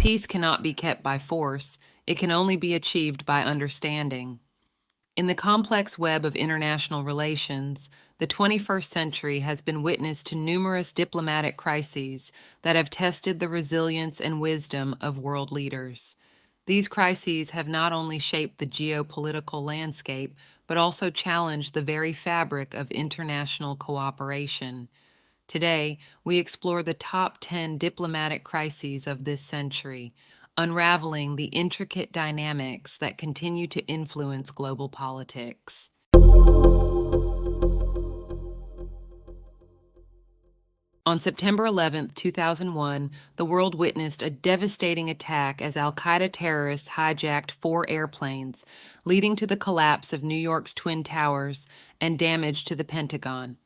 Peace cannot be kept by force, it can only be achieved by understanding. In the complex web of international relations, the 21st century has been witness to numerous diplomatic crises that have tested the resilience and wisdom of world leaders. These crises have not only shaped the geopolitical landscape, but also challenged the very fabric of international cooperation. Today, we explore the top 10 diplomatic crises of this century, unraveling the intricate dynamics that continue to influence global politics. On September 11, 2001, the world witnessed a devastating attack as al-Qaeda terrorists hijacked 4 airplanes, leading to the collapse of New York's Twin Towers and damage to the Pentagon.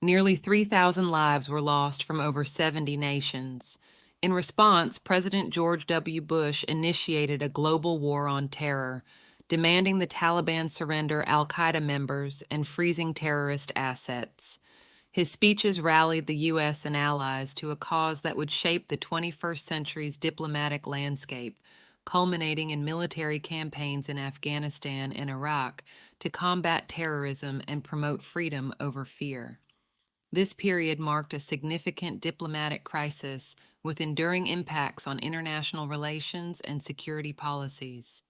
Nearly 3,000 lives were lost from over 70 nations. In response, President George W. Bush initiated a global war on terror, demanding the Taliban surrender al-Qaeda members and freezing terrorist assets. His speeches rallied the U.S. and allies to a cause that would shape the 21st century's diplomatic landscape, culminating in military campaigns in Afghanistan and Iraq to combat terrorism and promote freedom over fear. This period marked a significant diplomatic crisis with enduring impacts on international relations and security policies.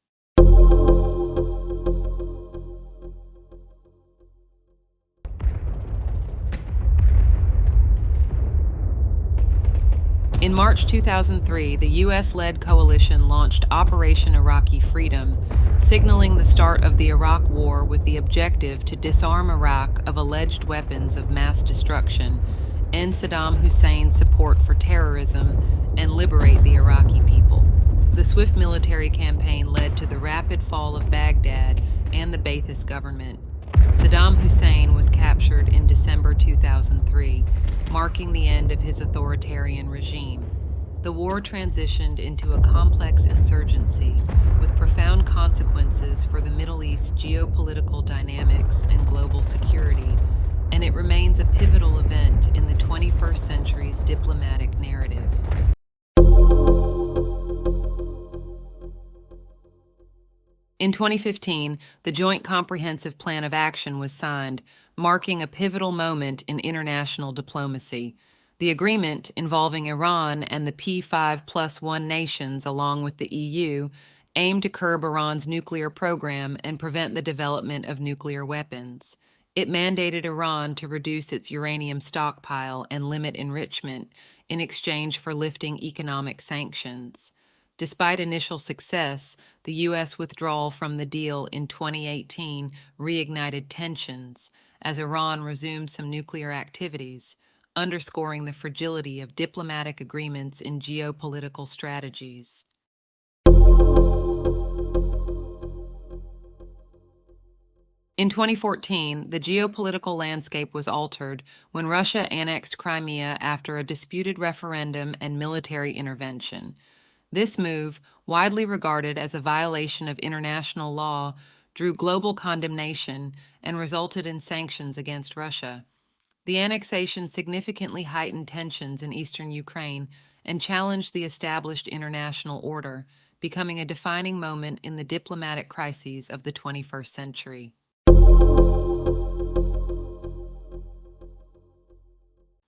In March 2003, the U.S.-led coalition launched Operation Iraqi Freedom, signaling the start of the Iraq War with the objective to disarm Iraq of alleged weapons of mass destruction, end Saddam Hussein's support for terrorism, and liberate the Iraqi people. The swift military campaign led to the rapid fall of Baghdad and the Ba'athist government. Saddam Hussein was captured in December 2003, marking the end of his authoritarian regime. The war transitioned into a complex insurgency with profound consequences for the Middle East's geopolitical dynamics and global security, and it remains a pivotal event in the 21st century's diplomatic narrative. In 2015, the Joint Comprehensive Plan of Action was signed, marking a pivotal moment in international diplomacy. The agreement, involving Iran and the P5+1 nations along with the EU, aimed to curb Iran's nuclear program and prevent the development of nuclear weapons. It mandated Iran to reduce its uranium stockpile and limit enrichment in exchange for lifting economic sanctions. Despite initial success, the U.S. withdrawal from the deal in 2018 reignited tensions as Iran resumed some nuclear activities, underscoring the fragility of diplomatic agreements in geopolitical strategies. In 2014, the geopolitical landscape was altered when Russia annexed Crimea after a disputed referendum and military intervention. This move, widely regarded as a violation of international law, drew global condemnation and resulted in sanctions against Russia. The annexation significantly heightened tensions in eastern Ukraine and challenged the established international order, becoming a defining moment in the diplomatic crises of the 21st century.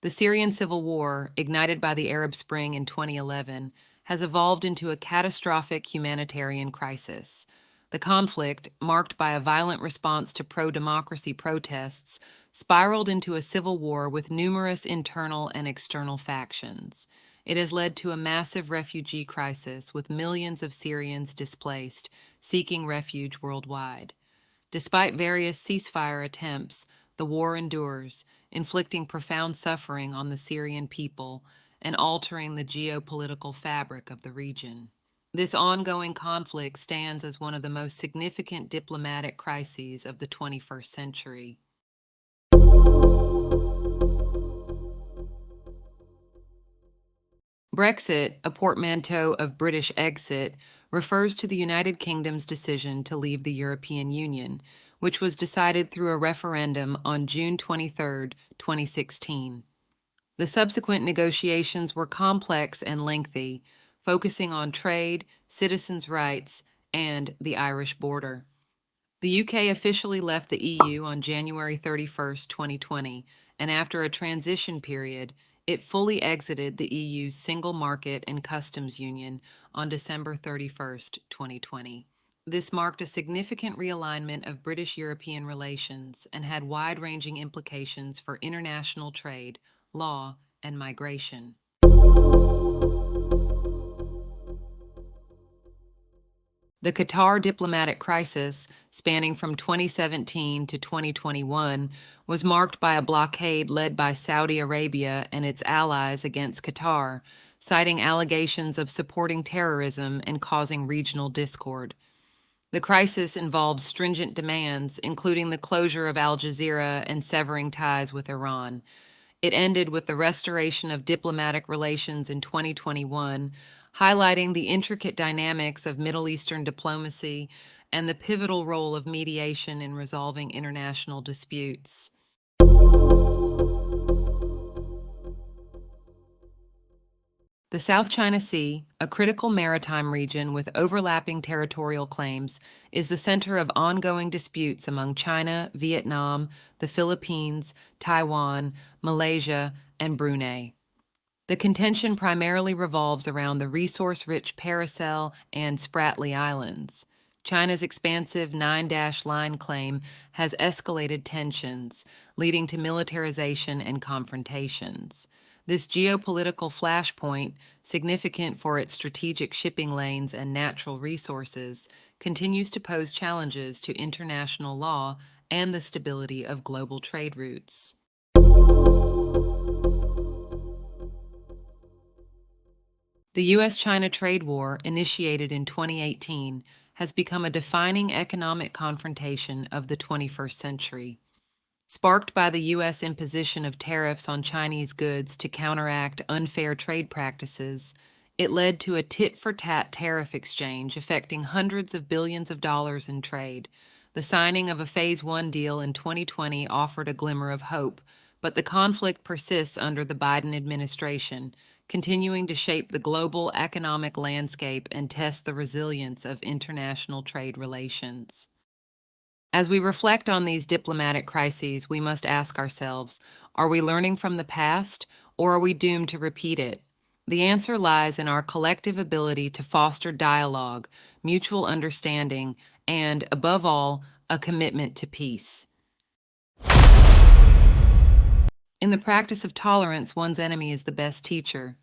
The Syrian civil war, ignited by the Arab Spring in 2011, has evolved into a catastrophic humanitarian crisis. The conflict, marked by a violent response to pro-democracy protests, spiraled into a civil war with numerous internal and external factions. It has led to a massive refugee crisis with millions of Syrians displaced, seeking refuge worldwide. Despite various ceasefire attempts, the war endures, inflicting profound suffering on the Syrian people and altering the geopolitical fabric of the region. This ongoing conflict stands as one of the most significant diplomatic crises of the 21st century. Brexit, a portmanteau of British exit, refers to the United Kingdom's decision to leave the European Union, which was decided through a referendum on June 23, 2016. The subsequent negotiations were complex and lengthy, focusing on trade, citizens' rights, and the Irish border. The UK officially left the EU on January 31, 2020, and after a transition period, it fully exited the EU's single market and customs union on December 31, 2020. This marked a significant realignment of British-European relations and had wide-ranging implications for international trade, law, and migration. The Qatar diplomatic crisis, spanning from 2017 to 2021, was marked by a blockade led by Saudi Arabia and its allies against Qatar, citing allegations of supporting terrorism and causing regional discord. The crisis involved stringent demands, including the closure of Al Jazeera and severing ties with Iran. It ended with the restoration of diplomatic relations in 2021, highlighting the intricate dynamics of Middle Eastern diplomacy and the pivotal role of mediation in resolving international disputes. The South China Sea, a critical maritime region with overlapping territorial claims, is the center of ongoing disputes among China, Vietnam, the Philippines, Taiwan, Malaysia, and Brunei. The contention primarily revolves around the resource-rich Paracel and Spratly Islands. China's expansive Nine-Line claim has escalated tensions, leading to militarization and confrontations. This geopolitical flashpoint, significant for its strategic shipping lanes and natural resources, continues to pose challenges to international law and the stability of global trade routes. The U.S.-China trade war, initiated in 2018, has become a defining economic confrontation of the 21st century. Sparked by the U.S. imposition of tariffs on Chinese goods to counteract unfair trade practices, it led to a tit-for-tat tariff exchange affecting hundreds of billions of dollars in trade. The signing of a Phase 1 deal in 2020 offered a glimmer of hope, but the conflict persists under the Biden administration, continuing to shape the global economic landscape and test the resilience of international trade relations. As we reflect on these diplomatic crises, we must ask ourselves, are we learning from the past, or are we doomed to repeat it? The answer lies in our collective ability to foster dialogue, mutual understanding, and, above all, a commitment to peace. In the practice of tolerance, one's enemy is the best teacher.